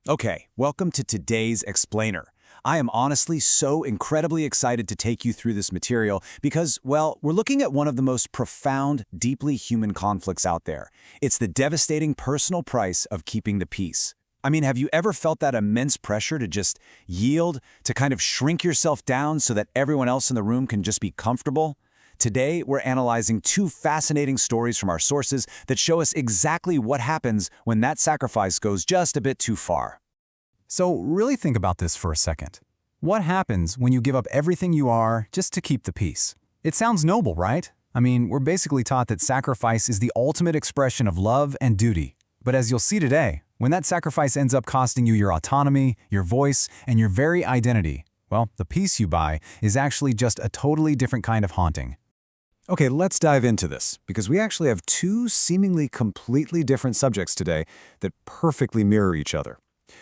Okay, welcome to today's Explainer. I am honestly so incredibly excited to take you through this material because, well, we're looking at one of the most profound, deeply human conflicts out there. It's the devastating personal price of keeping the peace. I mean, have you ever felt that immense pressure to just yield, to kind of shrink yourself down so that everyone else in the room can just be comfortable? Today, we're analyzing two fascinating stories from our sources that show us exactly what happens when that sacrifice goes just a bit too far. So really think about this for a second. What happens when you give up everything you are just to keep the peace? It sounds noble, right? I mean, we're basically taught that sacrifice is the ultimate expression of love and duty. But as you'll see today, when that sacrifice ends up costing you your autonomy, your voice, and your very identity, well, the peace you buy is actually just a totally different kind of haunting. Okay, let's dive into this, because we actually have two seemingly completely different subjects today that perfectly mirror each other.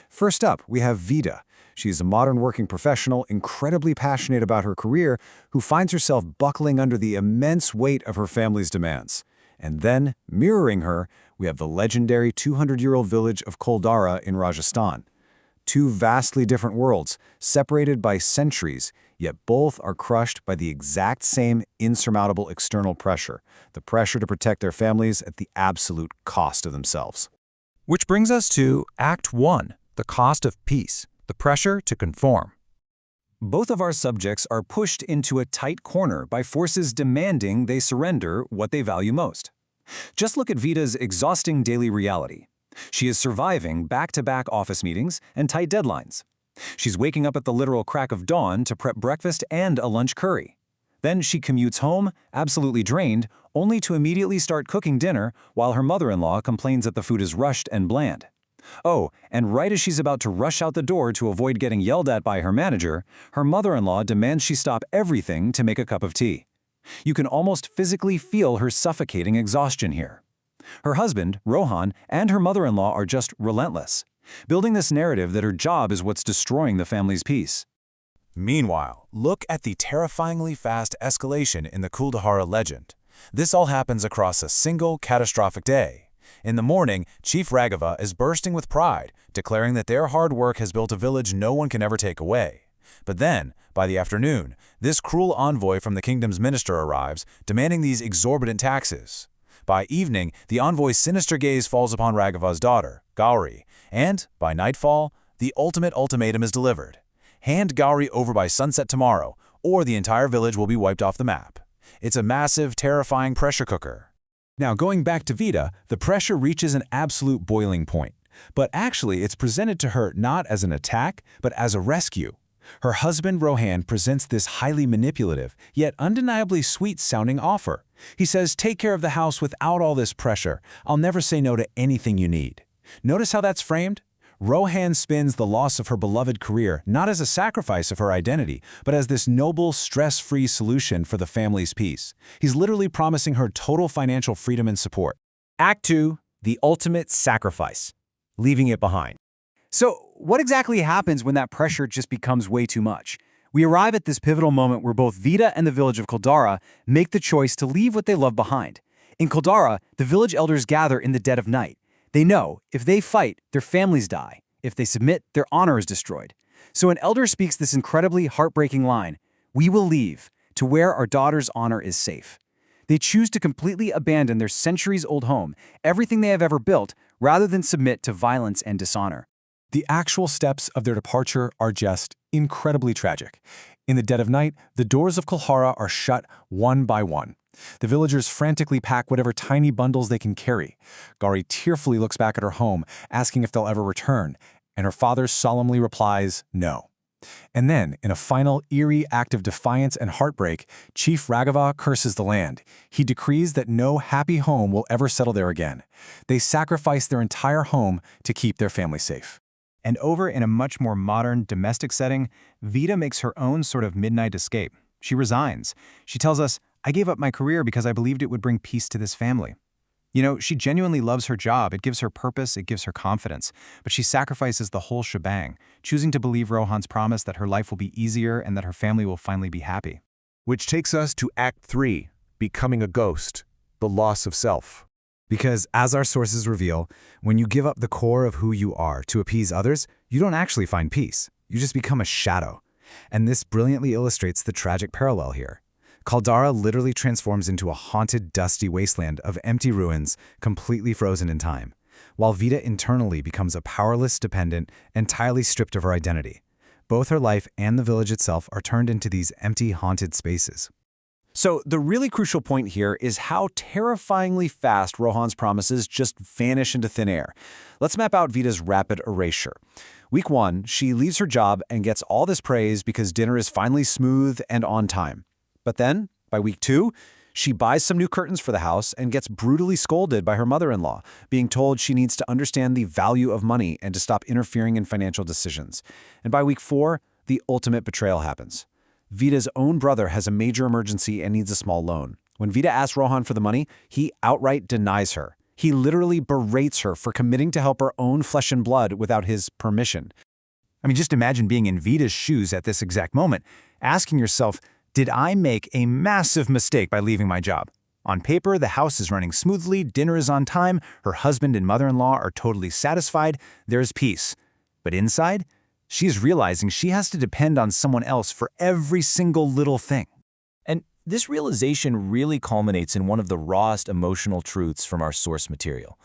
First up, we have Vida. She's a modern working professional, incredibly passionate about her career, who finds herself buckling under the immense weight of her family's demands. And then, mirroring her, we have the legendary 200-year-old village of Kuldara in Rajasthan. Two vastly different worlds, separated by centuries, yet both are crushed by the exact same insurmountable external pressure, the pressure to protect their families at the absolute cost of themselves. Which brings us to Act 1, the cost of peace, the pressure to conform. Both of our subjects are pushed into a tight corner by forces demanding they surrender what they value most. Just look at Vida's exhausting daily reality. She is surviving back-to-back office meetings and tight deadlines. She's waking up at the literal crack of dawn to prep breakfast and a lunch curry. Then she commutes home, absolutely drained, only to immediately start cooking dinner while her mother-in-law complains that the food is rushed and bland. Oh, and right as she's about to rush out the door to avoid getting yelled at by her manager, her mother-in-law demands she stop everything to make a cup of tea. You can almost physically feel her suffocating exhaustion here. Her husband, Rohan, and her mother-in-law are just relentless, building this narrative that her job is what's destroying the family's peace. Meanwhile, look at the terrifyingly fast escalation in the Kuldahara legend. This all happens across a single catastrophic day. In the morning, Chief Raghava is bursting with pride, declaring that their hard work has built a village no one can ever take away. But then, by the afternoon, this cruel envoy from the kingdom's minister arrives, demanding these exorbitant taxes. By evening, the envoy's sinister gaze falls upon Raghava's daughter, Gauri, and, by nightfall, the ultimate ultimatum is delivered. Hand Gauri over by sunset tomorrow, or the entire village will be wiped off the map. It's a massive, terrifying pressure cooker. Now, going back to Vida, the pressure reaches an absolute boiling point. But actually, it's presented to her not as an attack, but as a rescue. Her husband, Rohan, presents this highly manipulative, yet undeniably sweet-sounding offer. He says, "Take care of the house without all this pressure. I'll never say no to anything you need." Notice how that's framed? Rohan spins the loss of her beloved career not as a sacrifice of her identity, but as this noble, stress-free solution for the family's peace. He's literally promising her total financial freedom and support. Act 2, the ultimate sacrifice, leaving it behind. So, what exactly happens when that pressure just becomes way too much? We arrive at this pivotal moment where both Vida and the village of Kuldara make the choice to leave what they love behind. In Kuldara, the village elders gather in the dead of night. They know, if they fight, their families die. If they submit, their honor is destroyed. So an elder speaks this incredibly heartbreaking line, "We will leave to where our daughter's honor is safe." They choose to completely abandon their centuries-old home, everything they have ever built, rather than submit to violence and dishonor. The actual steps of their departure are just incredibly tragic. In the dead of night, the doors of Kuldahara are shut one by one. The villagers frantically pack whatever tiny bundles they can carry. Gauri tearfully looks back at her home, asking if they'll ever return, and her father solemnly replies, no. And then, in a final eerie act of defiance and heartbreak, Chief Raghava curses the land. He decrees that no happy home will ever settle there again. They sacrifice their entire home to keep their family safe. And over in a much more modern, domestic setting, Vida makes her own sort of midnight escape. She resigns. She tells us, "I gave up my career because I believed it would bring peace to this family." You know, she genuinely loves her job. It gives her purpose, it gives her confidence. But she sacrifices the whole shebang, choosing to believe Rohan's promise that her life will be easier and that her family will finally be happy. Which takes us to Act 3, Becoming a Ghost, the Loss of Self. Because as our sources reveal, when you give up the core of who you are to appease others, you don't actually find peace. You just become a shadow. And this brilliantly illustrates the tragic parallel here. Caldara literally transforms into a haunted, dusty wasteland of empty ruins, completely frozen in time, while Vita internally becomes a powerless dependent, entirely stripped of her identity. Both her life and the village itself are turned into these empty, haunted spaces. So the really crucial point here is how terrifyingly fast Rohan's promises just vanish into thin air. Let's map out Vita's rapid erasure. Week 1, she leaves her job and gets all this praise because dinner is finally smooth and on time. But then, by week 2, she buys some new curtains for the house and gets brutally scolded by her mother-in-law, being told she needs to understand the value of money and to stop interfering in financial decisions. And by week 4, the ultimate betrayal happens. Vita's own brother has a major emergency and needs a small loan. When Vita asks Rohan for the money, he outright denies her. He literally berates her for committing to help her own flesh and blood without his permission. I mean, just imagine being in Vita's shoes at this exact moment, asking yourself, did I make a massive mistake by leaving my job? On paper, the house is running smoothly, dinner is on time, her husband and mother-in-law are totally satisfied, there's peace. But inside, she's realizing she has to depend on someone else for every single little thing. And this realization really culminates in one of the rawest emotional truths from our source material.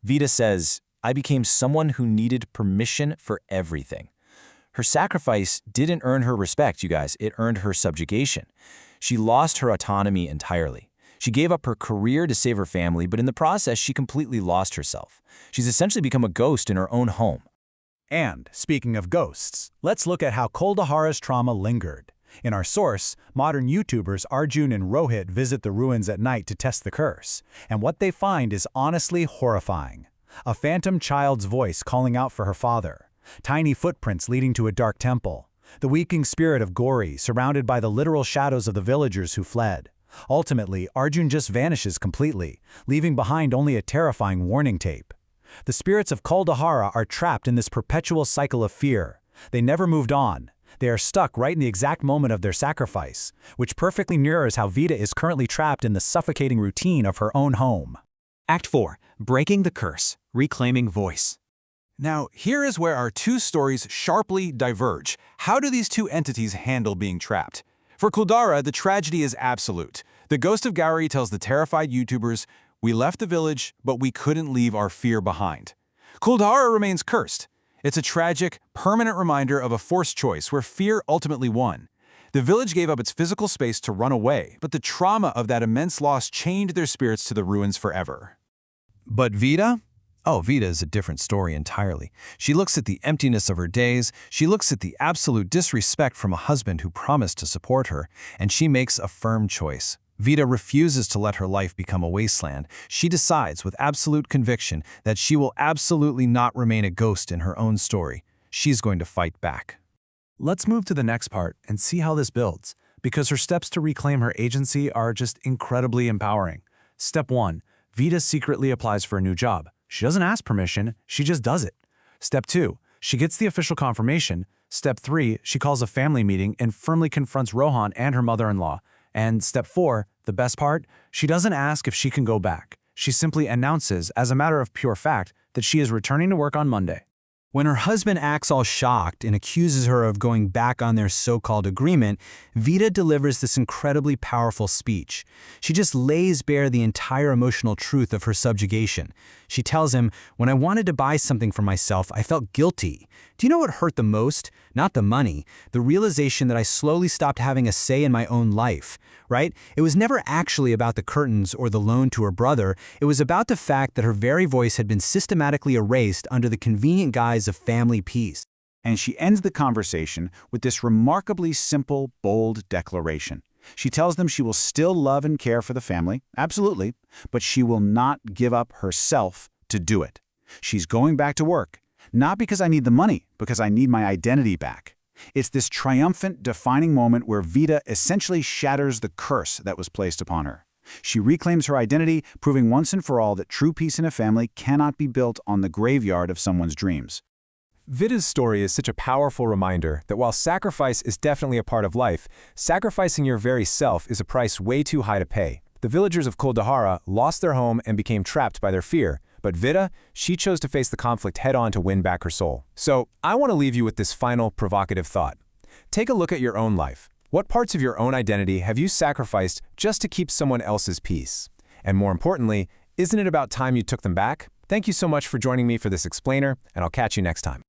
Vita says, "I became someone who needed permission for everything." Her sacrifice didn't earn her respect, you guys. It earned her subjugation. She lost her autonomy entirely. She gave up her career to save her family, but in the process, she completely lost herself. She's essentially become a ghost in her own home. And, speaking of ghosts, let's look at how Kuldahara's trauma lingered. In our source, modern YouTubers Arjun and Rohit visit the ruins at night to test the curse, and what they find is honestly horrifying. A phantom child's voice calling out for her father, tiny footprints leading to a dark temple, the weeping spirit of Gauri surrounded by the literal shadows of the villagers who fled. Ultimately, Arjun just vanishes completely, leaving behind only a terrifying warning tape. The spirits of Kuldahara are trapped in this perpetual cycle of fear. They never moved on. They are stuck right in the exact moment of their sacrifice, which perfectly mirrors how Vita is currently trapped in the suffocating routine of her own home. Act 4. Breaking the Curse, Reclaiming Voice. Now, here is where our two stories sharply diverge. How do these two entities handle being trapped? For Kuldara, the tragedy is absolute. The ghost of Gauri tells the terrified YouTubers, "We left the village, but we couldn't leave our fear behind." Kuldahara remains cursed. It's a tragic, permanent reminder of a forced choice where fear ultimately won. The village gave up its physical space to run away, but the trauma of that immense loss chained their spirits to the ruins forever. But Vita? Oh, Vita is a different story entirely. She looks at the emptiness of her days, she looks at the absolute disrespect from a husband who promised to support her, and she makes a firm choice. Vita refuses to let her life become a wasteland. She decides with absolute conviction that she will absolutely not remain a ghost in her own story. She's going to fight back. Let's move to the next part and see how this builds, because her steps to reclaim her agency are just incredibly empowering. Step 1. Vita secretly applies for a new job. She doesn't ask permission, she just does it. Step 2. She gets the official confirmation. Step 3. She calls a family meeting and firmly confronts Rohan and her mother-in-law. And step 4, the best part, she doesn't ask if she can go back. She simply announces, as a matter of pure fact, that she is returning to work on Monday. When her husband acts all shocked and accuses her of going back on their so-called agreement, Vita delivers this incredibly powerful speech. She just lays bare the entire emotional truth of her subjugation. She tells him, "When I wanted to buy something for myself, I felt guilty. Do you know what hurt the most? Not the money, the realization that I slowly stopped having a say in my own life." Right? It was never actually about the curtains or the loan to her brother. It was about the fact that her very voice had been systematically erased under the convenient guise of family peace. And she ends the conversation with this remarkably simple, bold declaration. She tells them she will still love and care for the family, absolutely, but she will not give up herself to do it. She's going back to work, not because I need the money, because I need my identity back. It's this triumphant, defining moment where Vita essentially shatters the curse that was placed upon her. She reclaims her identity, proving once and for all that true peace in a family cannot be built on the graveyard of someone's dreams. Vita's story is such a powerful reminder that while sacrifice is definitely a part of life, sacrificing your very self is a price way too high to pay. The villagers of Kuldahara lost their home and became trapped by their fear, but Vida, she chose to face the conflict head-on to win back her soul. So, I want to leave you with this final provocative thought. Take a look at your own life. What parts of your own identity have you sacrificed just to keep someone else's peace? And more importantly, isn't it about time you took them back? Thank you so much for joining me for this explainer, and I'll catch you next time.